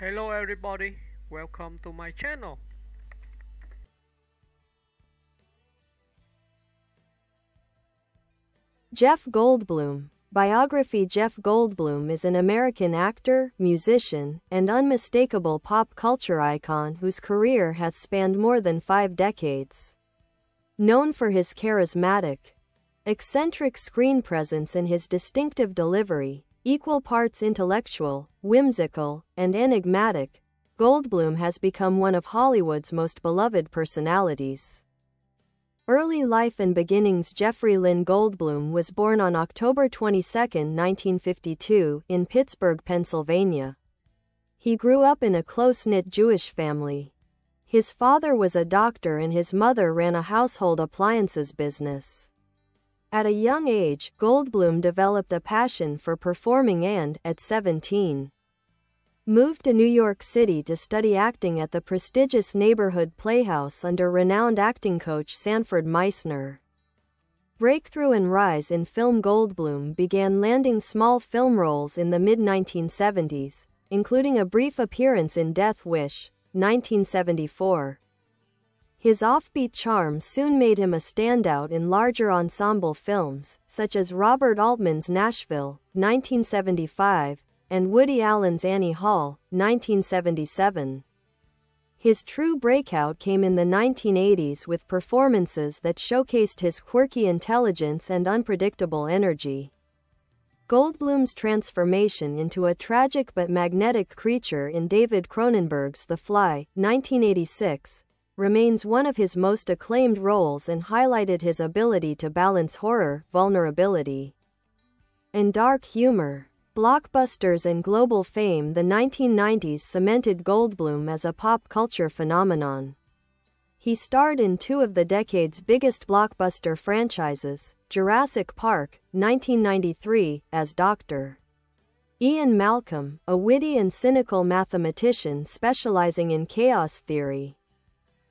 Hello everybody, welcome to my channel. Jeff Goldblum. Biography. Jeff Goldblum is an American actor, musician, and unmistakable pop culture icon whose career has spanned more than 5 decades. Known for his charismatic, eccentric screen presence and his distinctive delivery, equal parts intellectual, whimsical, and enigmatic, Goldblum has become one of Hollywood's most beloved personalities. Early life and beginnings. Jeffrey Lynn Goldblum was born on October 22, 1952, in Pittsburgh, Pennsylvania. He grew up in a close-knit Jewish family. His father was a doctor and his mother ran a household appliances business. At a young age, Goldblum developed a passion for performing and, at 17, moved to New York City to study acting at the prestigious Neighborhood Playhouse under renowned acting coach Sanford Meisner. Breakthrough and rise in film. Goldblum began landing small film roles in the mid-1970s, including a brief appearance in Death Wish, 1974. His offbeat charm soon made him a standout in larger ensemble films, such as Robert Altman's Nashville, 1975, and Woody Allen's Annie Hall, 1977. His true breakout came in the 1980s with performances that showcased his quirky intelligence and unpredictable energy. Goldblum's transformation into a tragic but magnetic creature in David Cronenberg's The Fly, 1986, remains one of his most acclaimed roles and highlighted his ability to balance horror, vulnerability, and dark humor. Blockbusters and global fame. The 1990s cemented Goldblum as a pop culture phenomenon. He starred in 2 of the decade's biggest blockbuster franchises, Jurassic Park, 1993, as Dr. Ian Malcolm, a witty and cynical mathematician specializing in chaos theory.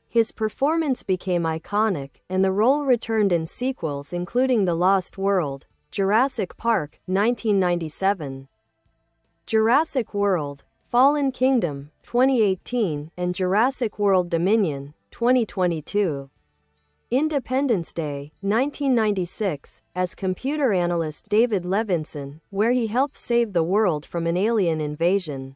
His performance became iconic, and the role returned in sequels including The Lost World, Jurassic Park, 1997, Jurassic World: Fallen Kingdom, 2018, and Jurassic World Dominion, 2022. Independence Day, 1996, as computer analyst David Levinson, where he helped save the world from an alien invasion.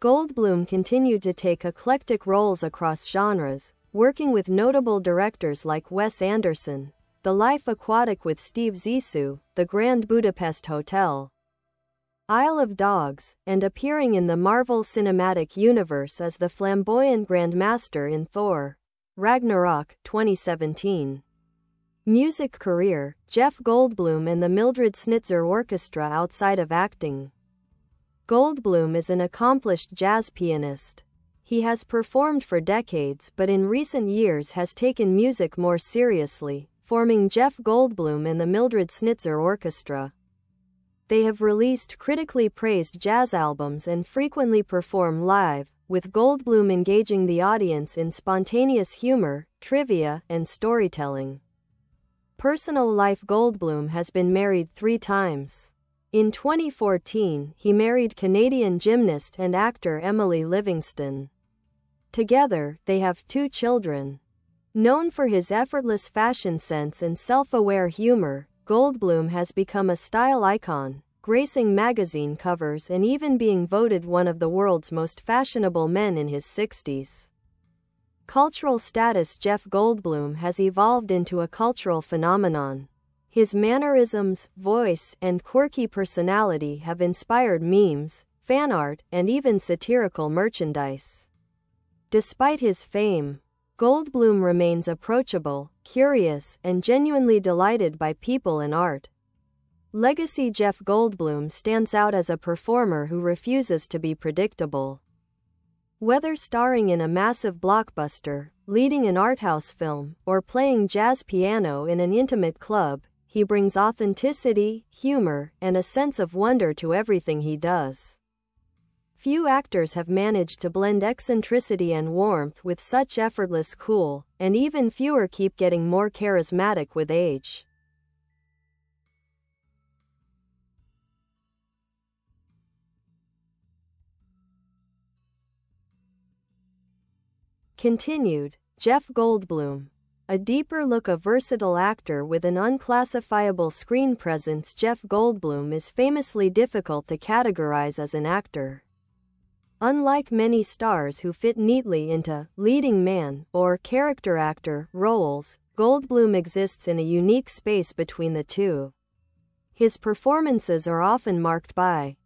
Goldblum continued to take eclectic roles across genres, working with notable directors like Wes Anderson, The Life Aquatic with Steve Zissou, The Grand Budapest Hotel, Isle of Dogs, and appearing in the Marvel Cinematic Universe as the flamboyant Grandmaster in Thor: Ragnarok, 2017. Music career. Jeff Goldblum and the Mildred Snitzer Orchestra. Outside of acting, Goldblum is an accomplished jazz pianist. He has performed for decades but in recent years has taken music more seriously, forming Jeff Goldblum and the Mildred Snitzer Orchestra. They have released critically praised jazz albums and frequently perform live, with Goldblum engaging the audience in spontaneous humor, trivia, and storytelling. Personal life. Goldblum has been married 3 times. In 2014, he married Canadian gymnast and actor Emily Livingston. Together, they have 2 children. Known for his effortless fashion sense and self-aware humor, Goldblum has become a style icon, gracing magazine covers and even being voted one of the world's most fashionable men in his 60s. Cultural status. Jeff Goldblum has evolved into a cultural phenomenon. His mannerisms, voice, and quirky personality have inspired memes, fan art, and even satirical merchandise. Despite his fame, Goldblum remains approachable, curious, and genuinely delighted by people and art. Legacy. Jeff Goldblum stands out as a performer who refuses to be predictable. Whether starring in a massive blockbuster, leading an arthouse film, or playing jazz piano in an intimate club, he brings authenticity, humor, and a sense of wonder to everything he does. Few actors have managed to blend eccentricity and warmth with such effortless cool, and even fewer keep getting more charismatic with age. Continued, Jeff Goldblum. A deeper look. A versatile actor with an unclassifiable screen presence. Jeff Goldblum is famously difficult to categorize as an actor. Unlike many stars who fit neatly into leading man or character actor roles, Goldblum exists in a unique space between the two. His performances are often marked by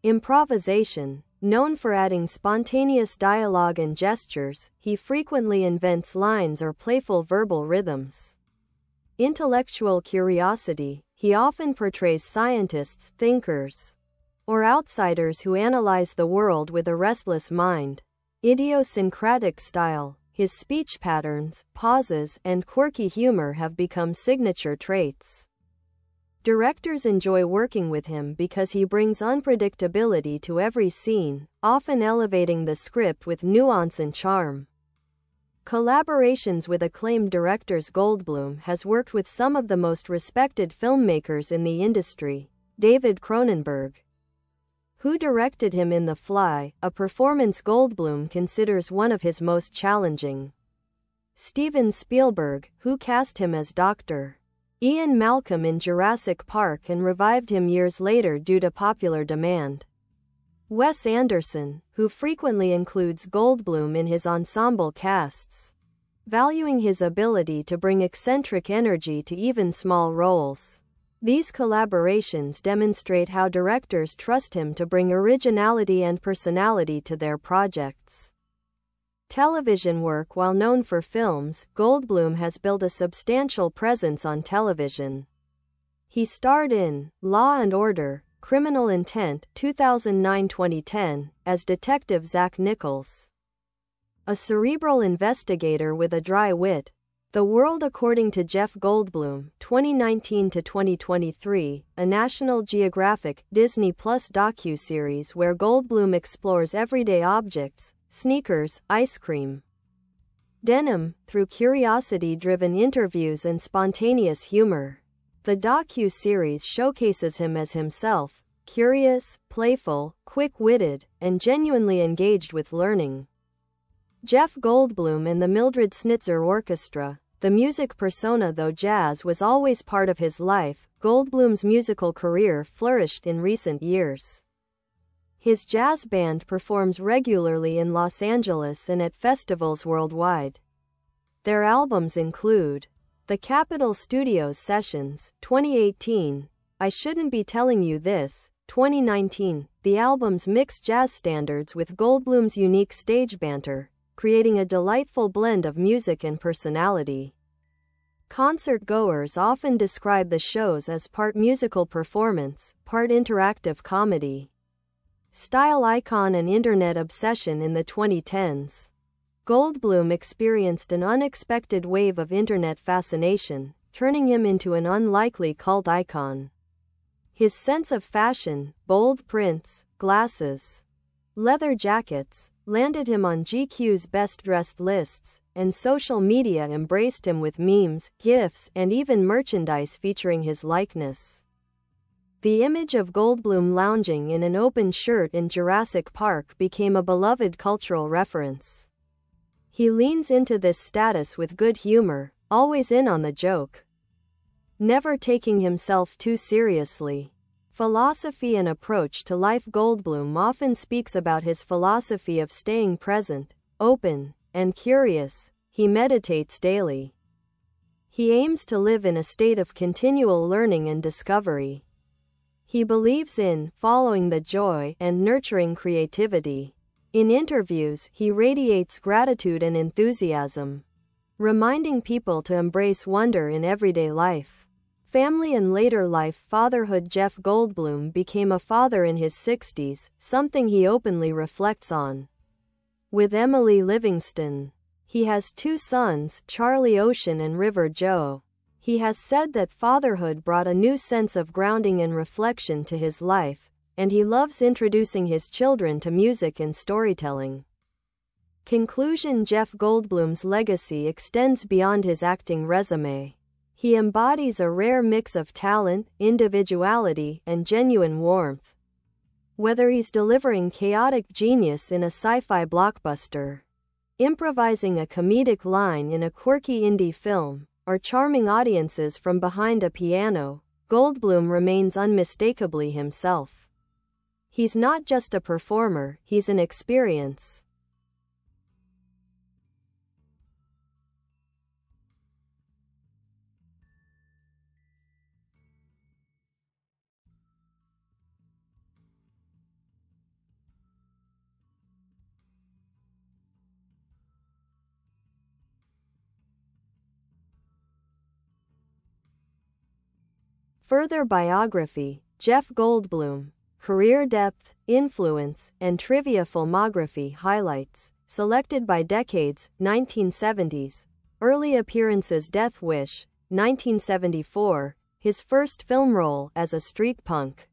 improvisation. Known for adding spontaneous dialogue and gestures, he frequently invents lines or playful verbal rhythms. Intellectual curiosity. He often portrays scientists, thinkers, or outsiders who analyze the world with a restless mind. Idiosyncratic style. His speech patterns, pauses, and quirky humor have become signature traits. Directors enjoy working with him because he brings unpredictability to every scene, often elevating the script with nuance and charm. Collaborations with acclaimed directors. Goldblum has worked with some of the most respected filmmakers in the industry. David Cronenberg, who directed him in The Fly, a performance Goldblum considers one of his most challenging. Steven Spielberg, who cast him as Dr. Ian Malcolm in Jurassic Park and revived him years later due to popular demand. Wes Anderson, who frequently includes Goldblum in his ensemble casts, valuing his ability to bring eccentric energy to even small roles. These collaborations demonstrate how directors trust him to bring originality and personality to their projects. Television work. While known for films, Goldblum has built a substantial presence on television. He starred in Law & Order: Criminal Intent 2009-2010 as Detective Zach Nichols, a cerebral investigator with a dry wit. The World According to Jeff Goldblum 2019-2023, a National Geographic, Disney Plus docuseries where Goldblum explores everyday objects, sneakers, ice cream, denim, through curiosity-driven interviews and spontaneous humor. The docu-series showcases him as himself, curious, playful, quick-witted, and genuinely engaged with learning. Jeff Goldblum and the Mildred Snitzer Orchestra. The music persona. Though jazz was always part of his life, Goldblum's musical career flourished in recent years. His jazz band performs regularly in Los Angeles and at festivals worldwide. Their albums include The Capitol Studios Sessions, 2018, I Shouldn't Be Telling You This, 2019. The albums mix jazz standards with Goldblum's unique stage banter, creating a delightful blend of music and personality. Concert-goers often describe the shows as part musical performance, part interactive comedy. Style icon and internet obsession. In the 2010s, Goldblum experienced an unexpected wave of internet fascination, turning him into an unlikely cult icon. His sense of fashion, bold prints, glasses, leather jackets, landed him on GQ's best-dressed lists, and social media embraced him with memes, GIFs, and even merchandise featuring his likeness. The image of Goldblum lounging in an open shirt in Jurassic Park became a beloved cultural reference. He leans into this status with good humor, always in on the joke, never taking himself too seriously. Philosophy and approach to life. Goldblum often speaks about his philosophy of staying present, open, and curious. He meditates daily. He aims to live in a state of continual learning and discovery. He believes in following the joy and nurturing creativity. In interviews, he radiates gratitude and enthusiasm, reminding people to embrace wonder in everyday life. Family and later life. Fatherhood. Jeff Goldblum became a father in his 60s, something he openly reflects on. With Emily Livingston, he has 2 sons, Charlie Ocean and River Joe. He has said that fatherhood brought a new sense of grounding and reflection to his life, and he loves introducing his children to music and storytelling. Conclusion. Jeff Goldblum's legacy extends beyond his acting resume. He embodies a rare mix of talent, individuality, and genuine warmth. Whether he's delivering chaotic genius in a sci-fi blockbuster, improvising a comedic line in a quirky indie film, or charming audiences from behind a piano, Goldblum remains unmistakably himself. He's not just a performer, he's an experience. Further biography, Jeff Goldblum. Career depth, influence, and trivia filmography highlights. Selected by decades, 1970s. Early appearances Death Wish, 1974, his first film role as a street punk.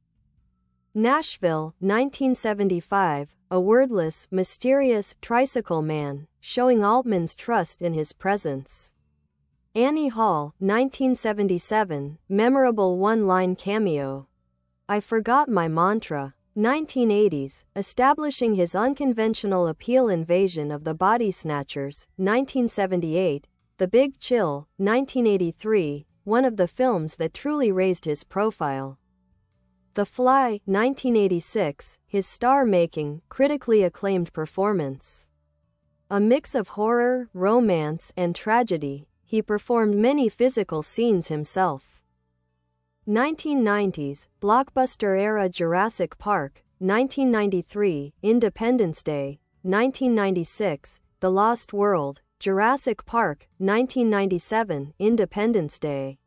Nashville, 1975, a wordless, mysterious tricycle man, showing Altman's trust in his presence. Annie Hall, 1977, memorable one-line cameo. I Forgot My Mantra. 1980s, establishing his unconventional appeal. Invasion of the Body Snatchers, 1978, The Big Chill, 1983, one of the films that truly raised his profile. The Fly, 1986, his star-making, critically acclaimed performance. A mix of horror, romance, and tragedy, he performed many physical scenes himself. 1990s, blockbuster-era Jurassic Park, 1993, Independence Day, 1996, The Lost World, Jurassic Park, 1997, Independence Day.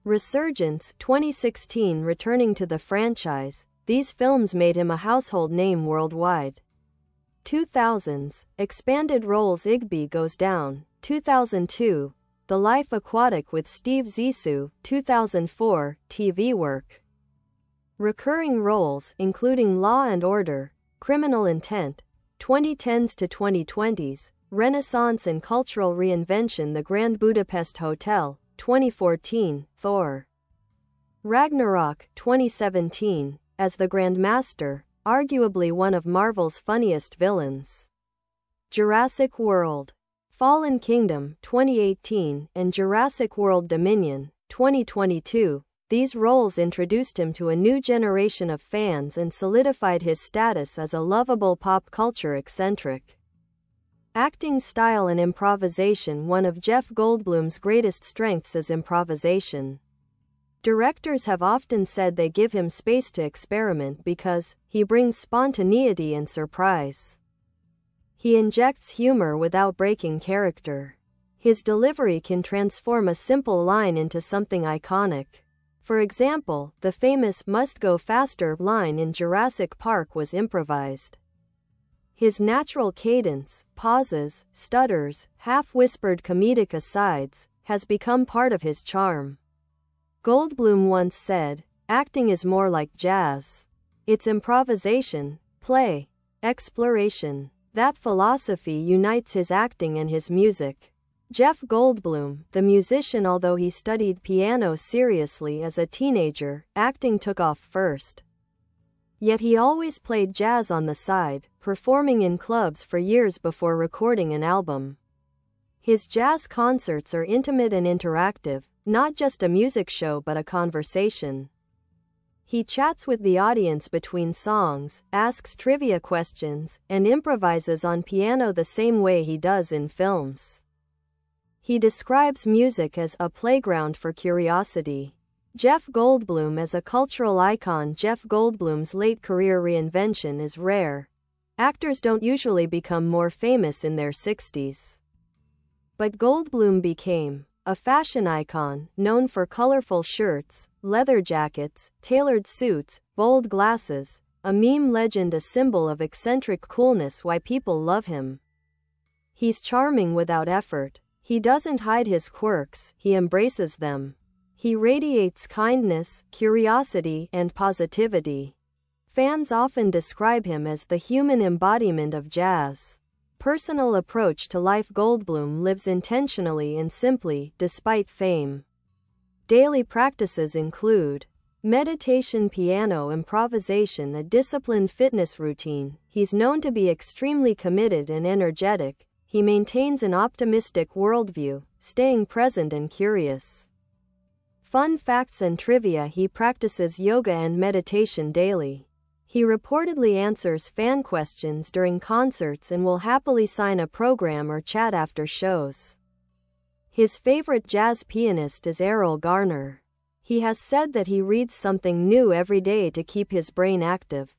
Resurgence, 2016, returning to the franchise, these films made him a household name worldwide. 2000s, expanded roles Igby Goes Down, 2002, The Life Aquatic with Steve Zissou, 2004, TV work. Recurring roles, including Law and Order, Criminal Intent, 2010s to 2020s, Renaissance and Cultural Reinvention The Grand Budapest Hotel, 2014, Thor. Ragnarok, 2017, as the Grand Master, arguably one of Marvel's funniest villains. Jurassic World. Fallen Kingdom, 2018, and Jurassic World Dominion, 2022, these roles introduced him to a new generation of fans and solidified his status as a lovable pop culture eccentric. Acting style and improvisation. One of Jeff Goldblum's greatest strengths is improvisation. Directors have often said they give him space to experiment because he brings spontaneity and surprise. He injects humor without breaking character. His delivery can transform a simple line into something iconic. For example, the famous "Must Go Faster" line in Jurassic Park was improvised. His natural cadence, pauses, stutters, half-whispered comedic asides, has become part of his charm. Goldblum once said, "Acting is more like jazz. It's improvisation, play, exploration." That philosophy unites his acting and his music. Jeff Goldblum, the musician. Although he studied piano seriously as a teenager, acting took off first. Yet he always played jazz on the side, performing in clubs for years before recording an album. His jazz concerts are intimate and interactive, not just a music show but a conversation. He chats with the audience between songs, asks trivia questions, and improvises on piano the same way he does in films. He describes music as a playground for curiosity. Jeff Goldblum as a cultural icon. Jeff Goldblum's late career reinvention is rare. Actors don't usually become more famous in their 60s. But Goldblum became a fashion icon, known for colorful shirts, leather jackets, tailored suits, bold glasses, a meme legend, a symbol of eccentric coolness. Why people love him. He's charming without effort. He doesn't hide his quirks, he embraces them. He radiates kindness, curiosity, and positivity. Fans often describe him as the human embodiment of jazz. Personal approach to life. Goldblum lives intentionally and simply, despite fame. Daily practices include meditation, piano, improvisation, a disciplined fitness routine. He's known to be extremely committed and energetic, he maintains an optimistic worldview, staying present and curious. Fun facts and trivia: he practices yoga and meditation daily. He reportedly answers fan questions during concerts and will happily sign a program or chat after shows. His favorite jazz pianist is Errol Garner. He has said that he reads something new every day to keep his brain active.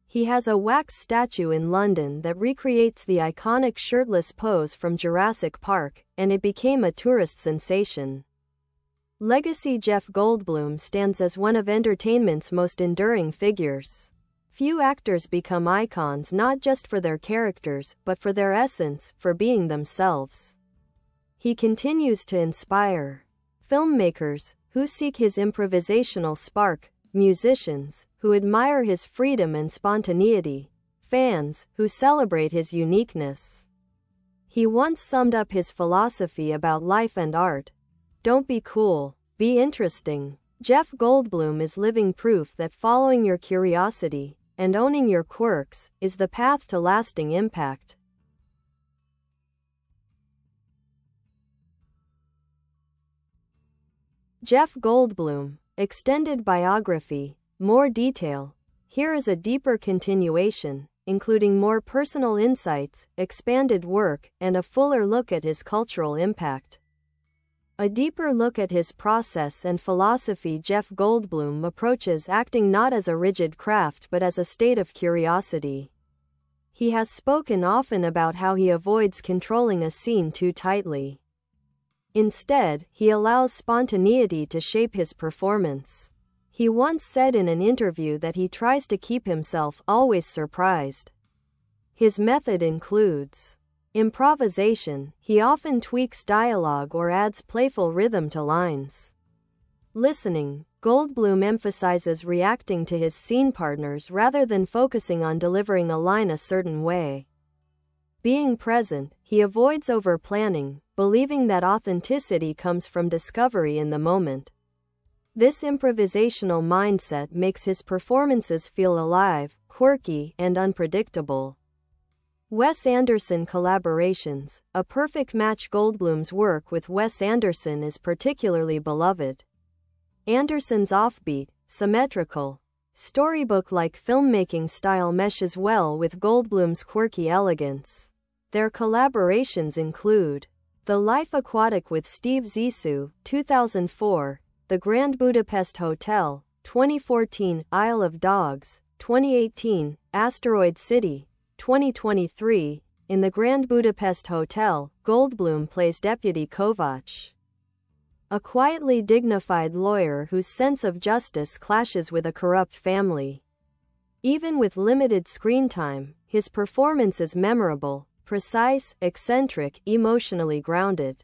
He has a wax statue in London that recreates the iconic shirtless pose from Jurassic Park, and it became a tourist sensation. Legacy: Jeff Goldblum stands as one of entertainment's most enduring figures. Few actors become icons not just for their characters, but for their essence, for being themselves. He continues to inspire filmmakers who seek his improvisational spark, musicians who admire his freedom and spontaneity, fans who celebrate his uniqueness. He once summed up his philosophy about life and art: "Don't be cool, be interesting." Jeff Goldblum is living proof that following your curiosity and owning your quirks is the path to lasting impact. Jeff Goldblum, extended biography. More detail. Here is a deeper continuation, including more personal insights, expanded work, and a fuller look at his cultural impact. A deeper look at his process and philosophy. Jeff Goldblum approaches acting not as a rigid craft but as a state of curiosity. He has spoken often about how he avoids controlling a scene too tightly. Instead, he allows spontaneity to shape his performance. He once said in an interview that he tries to keep himself always surprised. His method includes improvisation. He often tweaks dialogue or adds playful rhythm to lines. Listening. Goldblum emphasizes reacting to his scene partners rather than focusing on delivering a line a certain way. Being present. He avoids over-planning, believing that authenticity comes from discovery in the moment. This improvisational mindset makes his performances feel alive, quirky, and unpredictable. Wes Anderson collaborations. A perfect match. Goldblum's work with Wes Anderson is particularly beloved. Anderson's offbeat, symmetrical, storybook-like filmmaking style meshes well with Goldblum's quirky elegance. Their collaborations include The Life Aquatic with Steve Zissou, 2004, The Grand Budapest Hotel, 2014, Isle of Dogs, 2018, Asteroid City, 2023. In The Grand Budapest Hotel, Goldblum plays Deputy Kovac, a quietly dignified lawyer whose sense of justice clashes with a corrupt family. Even with limited screen time, his performance is memorable, precise, eccentric, emotionally grounded.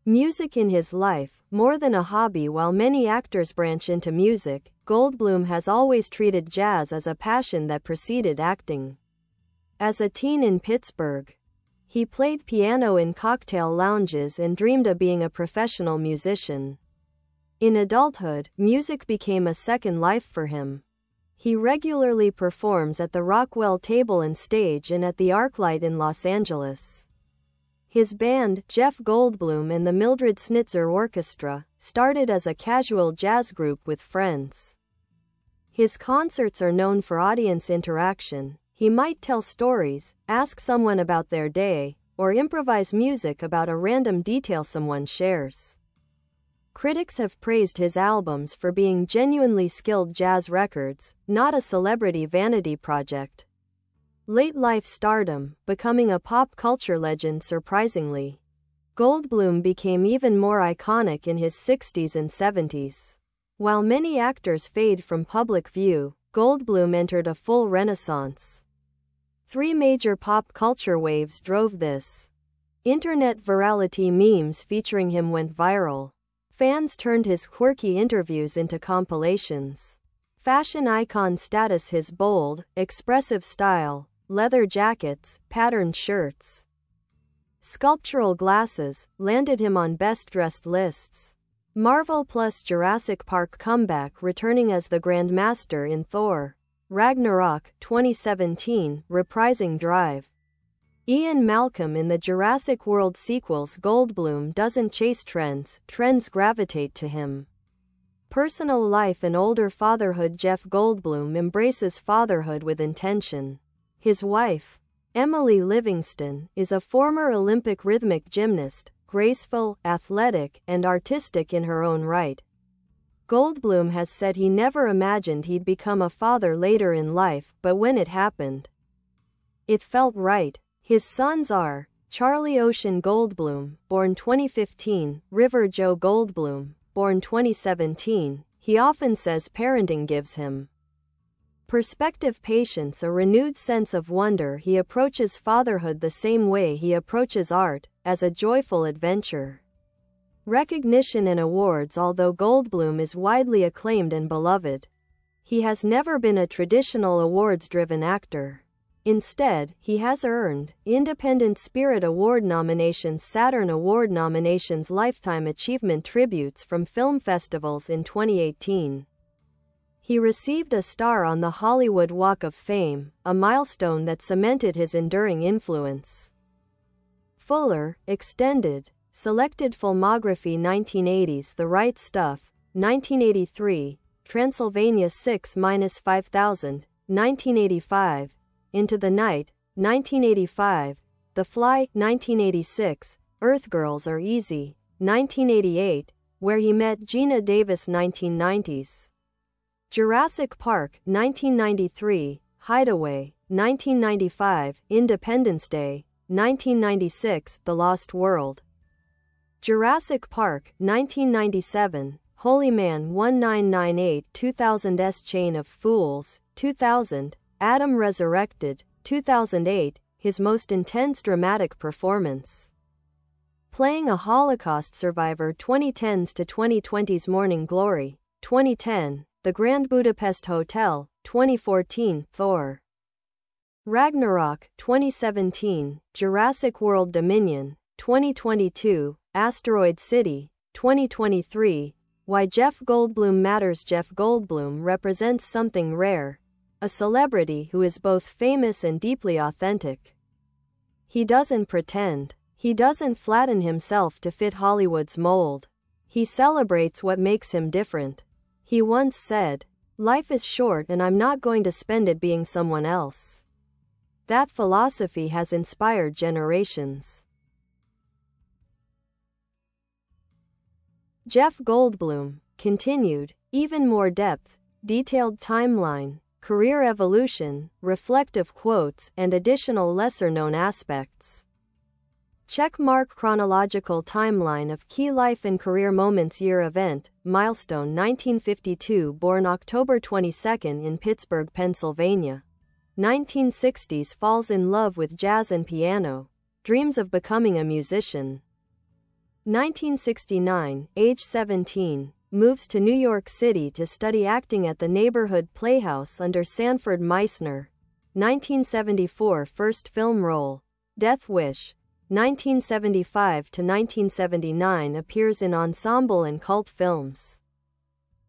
Music in his life. More than a hobby. While many actors branch into music, Goldblum has always treated jazz as a passion that preceded acting. As a teen in Pittsburgh, he played piano in cocktail lounges and dreamed of being a professional musician. In adulthood, music became a second life for him. He regularly performs at the Rockwell Table and Stage and at the ArcLight in Los Angeles. His band, Jeff Goldblum and the Mildred Snitzer Orchestra, started as a casual jazz group with friends. His concerts are known for audience interaction. He might tell stories, ask someone about their day, or improvise music about a random detail someone shares. Critics have praised his albums for being genuinely skilled jazz records, not a celebrity vanity project. Late life stardom. Becoming a pop culture legend. Surprisingly, Goldblum became even more iconic in his 60s and 70s. While many actors fade from public view, Goldblum entered a full renaissance. 3 major pop culture waves drove this. Internet virality. Memes featuring him went viral. Fans turned his quirky interviews into compilations. Fashion icon status. His bold, expressive style, leather jackets, patterned shirts, sculptural glasses, landed him on best-dressed lists. Marvel plus Jurassic Park comeback. Returning as the Grandmaster in Thor: Ragnarok, 2017, reprising Drive. Ian Malcolm in the Jurassic World sequels. Goldblum doesn't chase trends, trends gravitate to him. Personal life and older fatherhood. Jeff Goldblum embraces fatherhood with intention. His wife, Emily Livingston, is a former Olympic rhythmic gymnast, graceful, athletic, and artistic in her own right. Goldblum has said he never imagined he'd become a father later in life, but when it happened, it felt right. His sons are Charlie Ocean Goldblum, born 2015, River Joe Goldblum, born 2017. He often says parenting gives him perspective, patience, a renewed sense of wonder. He approaches fatherhood the same way he approaches art, as a joyful adventure. Recognition and awards. Although Goldblum is widely acclaimed and beloved, he has never been a traditional awards-driven actor. Instead, he has earned Independent Spirit Award nominations, Saturn Award nominations, Lifetime Achievement tributes from film festivals. In 2018, he received a star on the Hollywood Walk of Fame, a milestone that cemented his enduring influence. Fuller, extended, selected filmography. 1980s The Right Stuff, 1983, Transylvania 6-5000, 1985, Into the Night, 1985, The Fly, 1986, Earth Girls Are Easy, 1988, Where He Met Gina Davis. 1990s Jurassic Park, 1993, Hideaway, 1995, Independence Day, 1996, The Lost World. Jurassic Park, 1997, Holy Man 1998, 2000's Chain of Fools, 2000, Adam Resurrected, 2008, his most intense dramatic performance, playing a Holocaust survivor. 2010s to 2020s Morning Glory, 2010, The Grand Budapest Hotel, 2014, Thor Ragnarok, 2017, Jurassic World Dominion, 2022, Asteroid City, 2023, Why Jeff Goldblum Matters. Jeff Goldblum represents something rare. A celebrity who is both famous and deeply authentic. He doesn't pretend. He doesn't flatten himself to fit Hollywood's mold. He celebrates what makes him different. He once said, "Life is short and I'm not going to spend it being someone else." That philosophy has inspired generations. Jeff Goldblum, continued, even more depth, detailed timeline, career evolution, reflective quotes, and additional lesser-known aspects. Checkmark chronological timeline of key life and career moments. Year event, milestone 1952, born October 22 in Pittsburgh, Pennsylvania. 1960s, falls in love with jazz and piano, dreams of becoming a musician. 1969, age 17, moves to New York City to study acting at the Neighborhood Playhouse under Sanford Meisner. 1974, first film role, Death Wish. 1975 to 1979, appears in ensemble and cult films.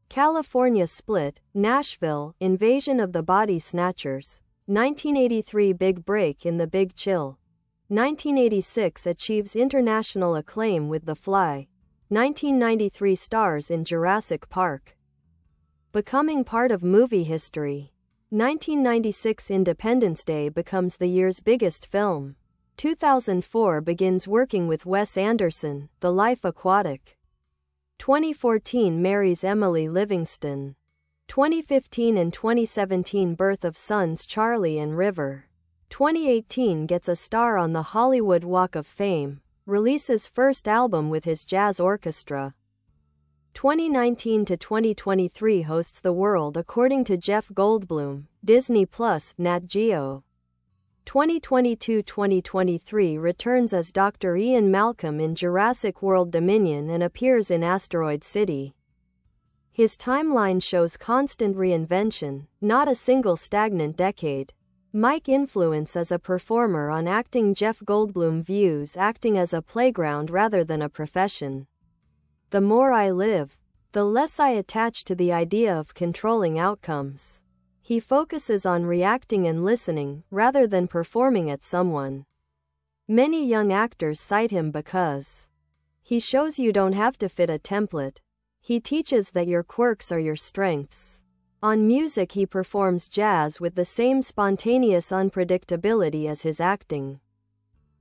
California Split, Nashville, Invasion of the Body Snatchers. 1983, big break in The Big Chill. 1986, achieves international acclaim with The Fly. 1993, stars in Jurassic Park, becoming part of movie history. 1996, Independence Day becomes the year's biggest film. 2004, begins working with Wes Anderson, The Life Aquatic. 2014, marries Emily Livingston. 2015 and 2017, birth of sons Charlie and River. 2018, gets a star on the Hollywood Walk of Fame, releases first album with his jazz orchestra. 2019 to 2023, hosts The World According to Jeff Goldblum, Disney Plus, Nat Geo. 2022-2023, returns as Dr. Ian Malcolm in Jurassic World Dominion and appears in Asteroid City. His timeline shows constant reinvention, not a single stagnant decade. Mike influence as a performer on acting. Jeff Goldblum views acting as a playground rather than a profession. The more I live, the less I attach to the idea of controlling outcomes. He focuses on reacting and listening, rather than performing at someone. Many young actors cite him because he shows you don't have to fit a template. He teaches that your quirks are your strengths. On music, he performs jazz with the same spontaneous unpredictability as his acting.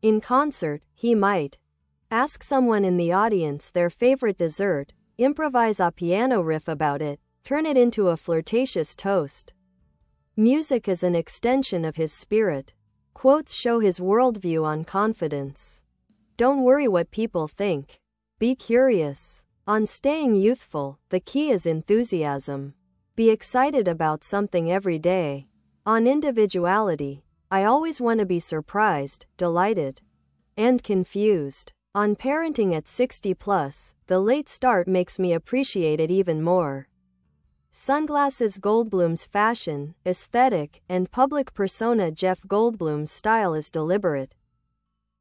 In concert, he might ask someone in the audience their favorite dessert, improvise a piano riff about it, turn it into a flirtatious toast. Music is an extension of his spirit. Quotes show his worldview on confidence. Don't worry what people think. Be curious. On staying youthful, the key is enthusiasm. Be excited about something every day. On individuality, I always want to be surprised, delighted, and confused. On parenting at 60 plus, the late start makes me appreciate it even more. Sunglasses. Goldblum's fashion, aesthetic, and public persona. Jeff Goldblum's style is deliberate.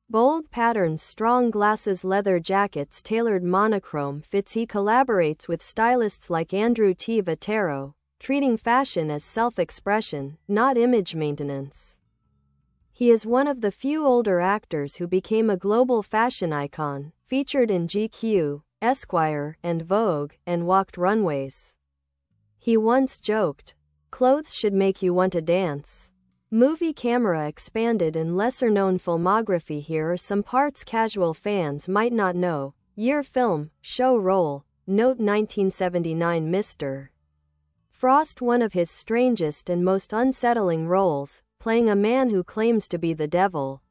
Bold patterns, strong glasses, leather jackets, tailored monochrome fits. He collaborates with stylists like Andrew T. Vattero, treating fashion as self-expression, not image maintenance. He is one of the few older actors who became a global fashion icon, featured in GQ, Esquire, and Vogue, and walked runways. He once joked, "Clothes should make you want to dance." Movie camera expanded and lesser-known filmography. Here are some parts casual fans might not know. Year: film, show role, note 1979. Mr. Frost. One of his strangest and most unsettling roles, playing a man who claims to be the devil.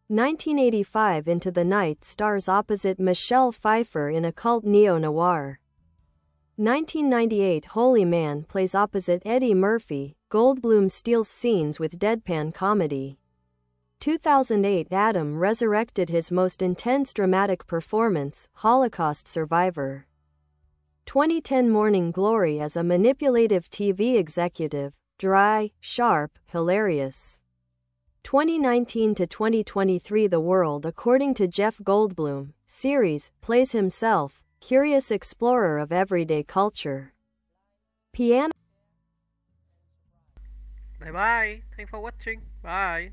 1985. Into the Night stars opposite Michelle Pfeiffer in a cult neo-noir. 1998. Holy Man plays opposite Eddie Murphy. Goldblum steals scenes with deadpan comedy. 2008. Adam resurrected his most intense dramatic performance, Holocaust survivor. 2010. Morning Glory as a manipulative TV executive, dry, sharp, hilarious. 2019 to 2023. The World According to Jeff Goldblum series, plays himself, curious explorer of everyday culture. Piano. Bye bye. Thanks for watching. Bye.